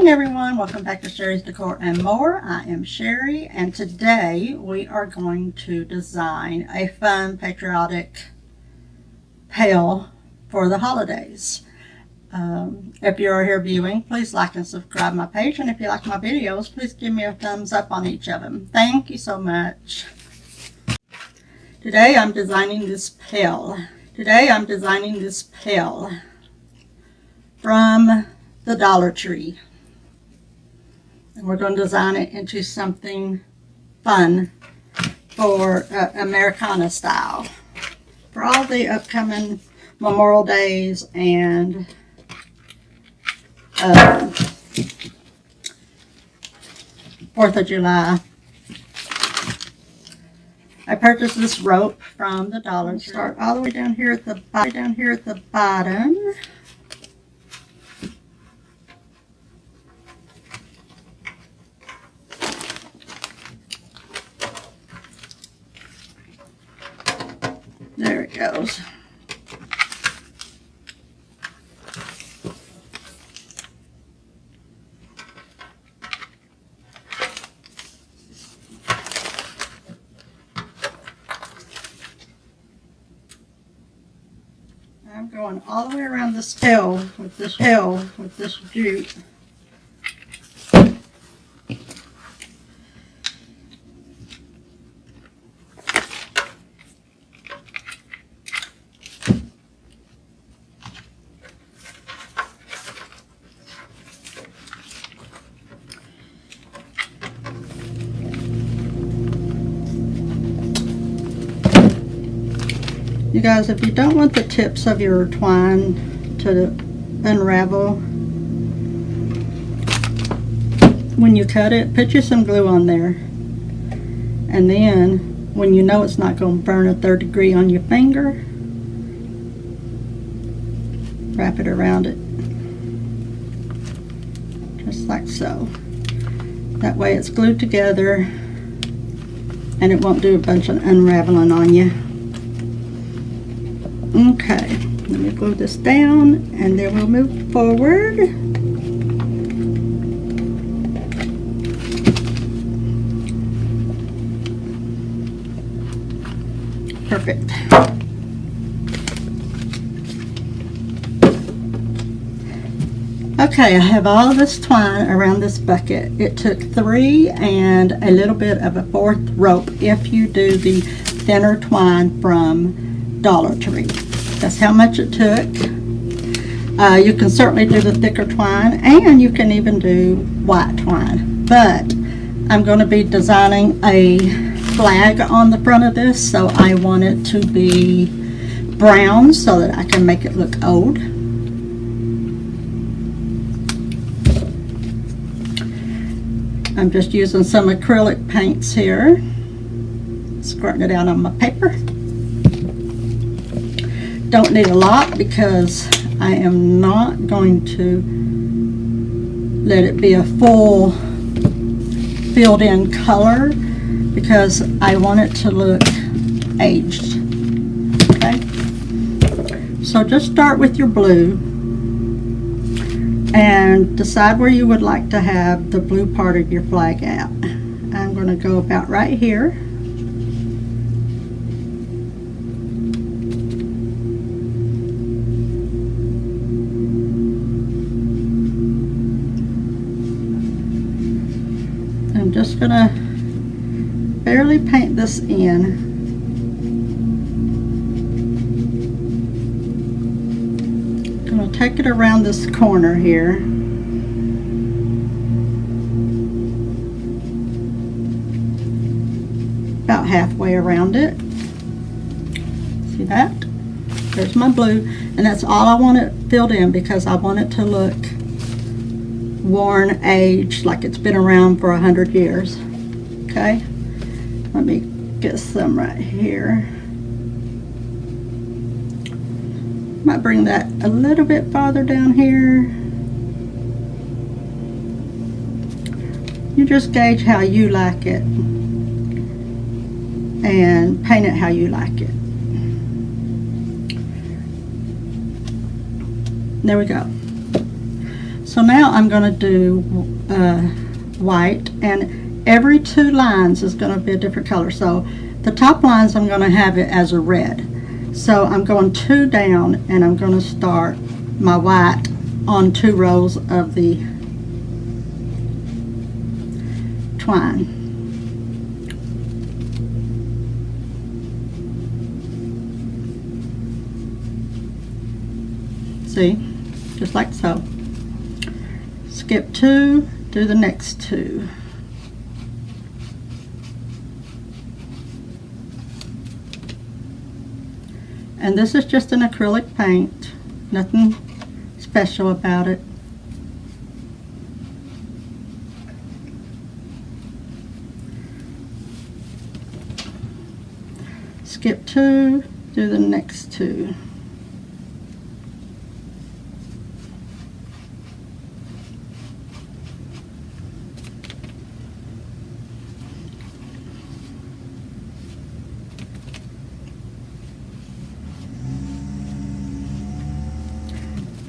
morning, everyone. Welcome back to Sherry's Decor and More. I am Sherry, and today we are going to design a fun patriotic pail for the holidays. If you are here viewing, please like and subscribe my page, and if you like my videos, please give me a thumbs up on each of them. Thank you so much. Today I'm designing this pail. From the Dollar Tree. And we're going to design it into something fun for Americana style. For all the upcoming Memorial Days and Fourth of July. I purchased this rope from the Dollar Tree. Start all the way down here at the bottom. There it goes. I'm going all the way around this pail with this jute. You guys, if you don't want the tips of your twine to unravel when you cut it, put you some glue on there. And then, when you know it's not going to burn a third degree on your finger, wrap it around it. Just like so. That way it's glued together and it won't do a bunch of unraveling on you. Okay, let me glue this down and then we'll move forward. Perfect. Okay, I have all of this twine around this bucket. It took 3 and a little bit of a 4th rope if you do the thinner twine from Dollar Tree. That's how much it took. You can certainly do the thicker twine, and you can even do white twine, but I'm going to be designing a flag on the front of this, so I want it to be brown so that I can make it look old. I'm just using some acrylic paints here, squirting it out on my paper. Don't need a lot because I am not going to let it be a full filled in color because I want it to look aged. Okay, so just start with your blue and decide where you would like to have the blue part of your flag at. I'm going to go about right here. I'm just going to barely paint this in. I'm going to take it around this corner here. About halfway around it. See that? There's my blue, and that's all I want it filled in because I want it to look worn, aged, like it's been around for 100 years. Okay, let me get some right here. Might bring that a little bit farther down here. You just gauge how you like it and paint it how you like it. There we go. So now I'm going to do white, and every 2 lines is going to be a different color. So the top lines I'm going to have it as a red. So I'm going 2 down, and I'm going to start my white on 2 rows of the twine. See, just like so. Skip 2, do the next 2. And this is just an acrylic paint, nothing special about it. Skip 2, do the next 2.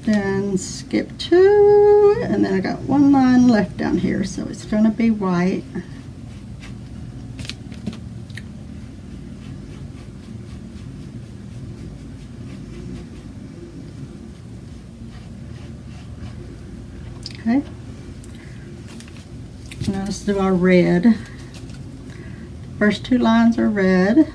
Then skip 2, and then I got 1 line left down here, so it's going to be white. Okay. Now let's do our red. First 2 lines are red.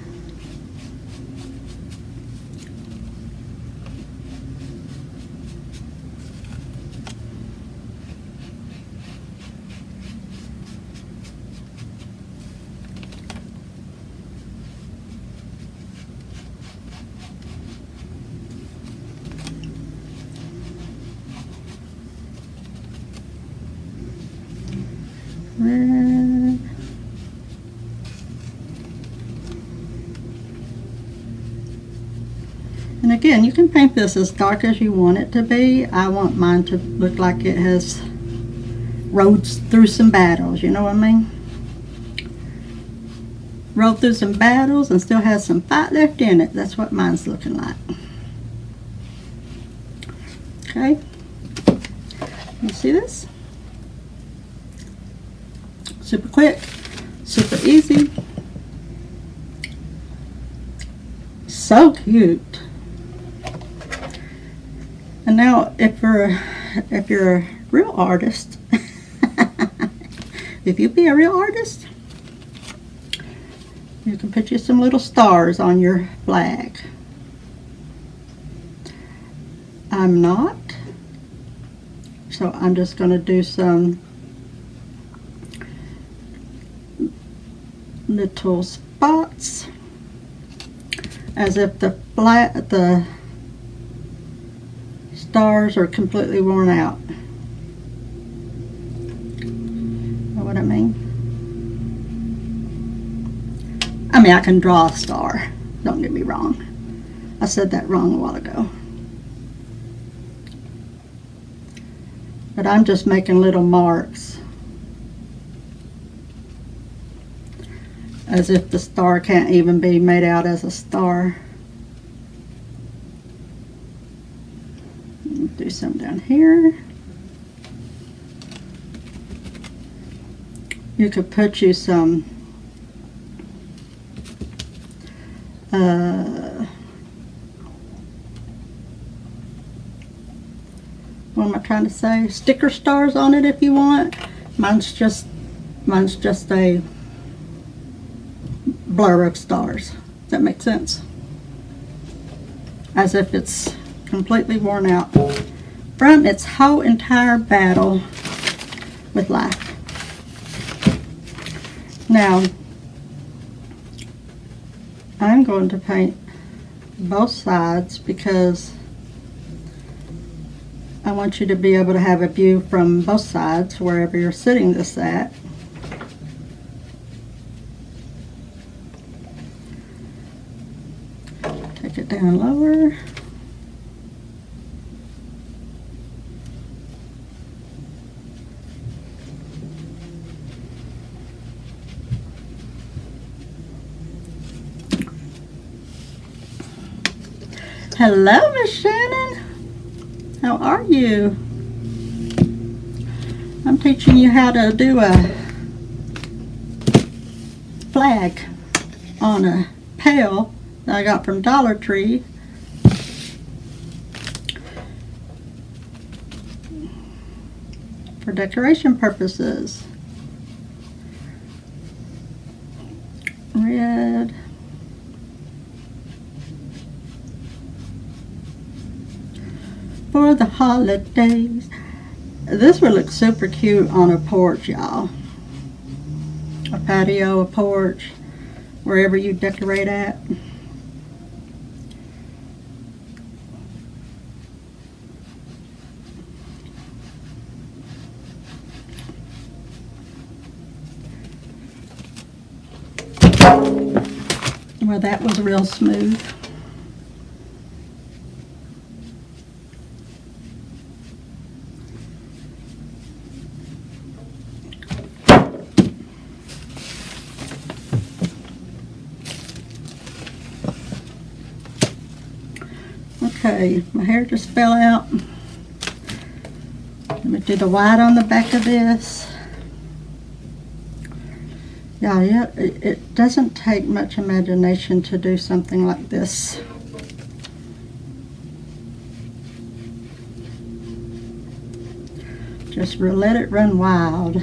Red. And again, you can paint this as dark as you want it to be. I want mine to look like it has rode through some battles, you know what I mean? Rode through some battles and still has some fight left in it. That's what mine's looking like. Okay, you see this? Super quick, super easy, so cute. And now if you're a real artist, if you be a real artist, you can put you some little stars on your flag. I'm not, so I'm just going to do some little spots as if the stars are completely worn out. Know what I mean? I mean, I can draw a star. Don't get me wrong. I said that wrong a while ago. But I'm just making little marks as if the star can't even be made out as a star. Do some down here. You could put you some what am I trying to say? Sticker stars on it if you want. Mine's just a blur of stars. Does that make sense? As if it's completely worn out from its whole entire battle with life. Now, I'm going to paint both sides because I want you to be able to have a view from both sides wherever you're sitting this at. Take it down lower. Hello, Miss Shannon. How are you? I'm teaching you how to do a flag on a pail that I got from Dollar Tree. For decoration purposes. Red. For the holidays. This would look super cute on a porch, y'all. A patio, a porch, wherever you decorate at. Well, that was real smooth. Okay, my hair just fell out. Let me do the white on the back of this. Yeah, it doesn't take much imagination to do something like this. Just let it run wild.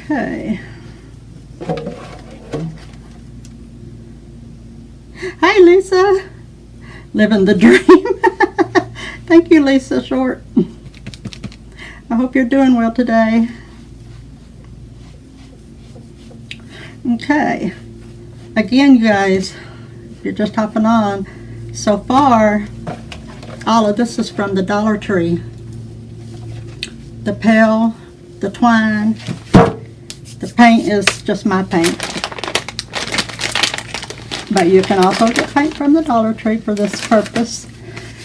Okay. Hi, Lisa. Living the dream. Thank you, Lisa Short. I hope you're doing well today. Okay. Again, you guys, if you're just hopping on, so far, all of this is from the Dollar Tree. The pail, the twine, the paint is just my paint. But you can also get paint from the Dollar Tree for this purpose.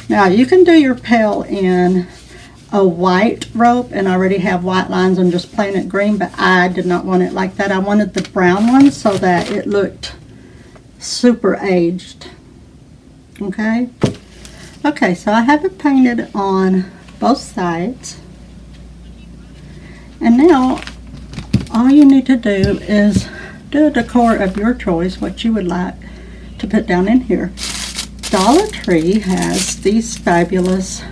Now, you can do your pail in a white rope, and I already have white lines and just plain it green, but I did not want it like that. I wanted the brown one so that it looked super aged. Okay? Okay, so I have it painted on both sides. And now, all you need to do is do a decor of your choice, what you would like to put down in here. Dollar Tree has these fabulous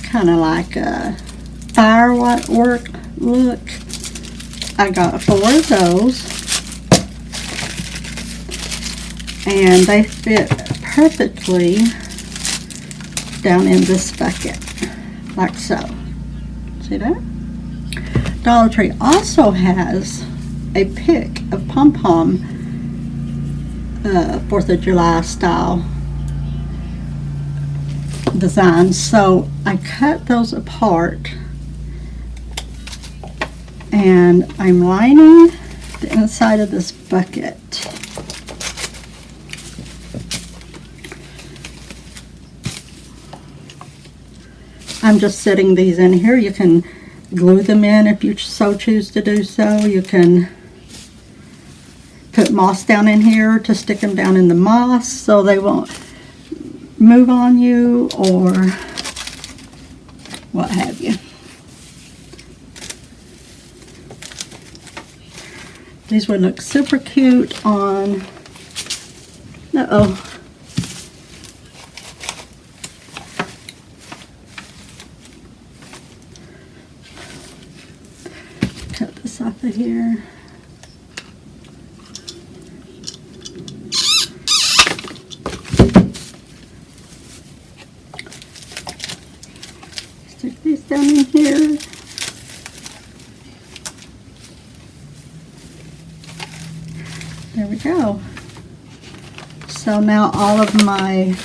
kind of like a firework look. I got 4 of those, and they fit perfectly down in this bucket, like so. See that? Dollar Tree also has a pick of pom-pom 4th of July style designs. So I cut those apart, and I'm lining the inside of this bucket. I'm just setting these in here. You can glue them in if you so choose to do so. You can put moss down in here to stick them down in the moss so they won't move on you or what have you. These would look super cute on, cut this off of here. Stick these down in here. There we go. So now all of my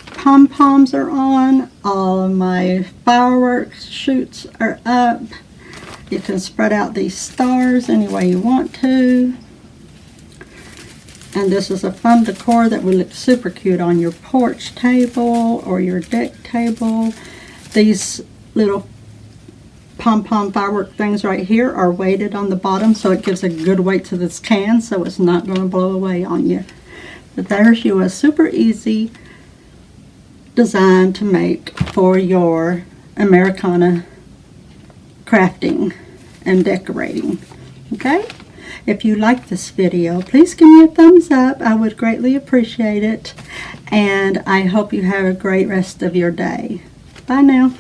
pom-poms are on. All of my fireworks shoots are up. You can spread out these stars any way you want to. And this is a fun decor that will look super cute on your porch table or your deck table. These little pom-pom firework things right here are weighted on the bottom, so it gives a good weight to this can, so it's not going to blow away on you. But there's you a super easy design to make for your Americana crafting and decorating. Okay? If you like this video, please give me a thumbs up. I would greatly appreciate it. And I hope you have a great rest of your day. Bye now.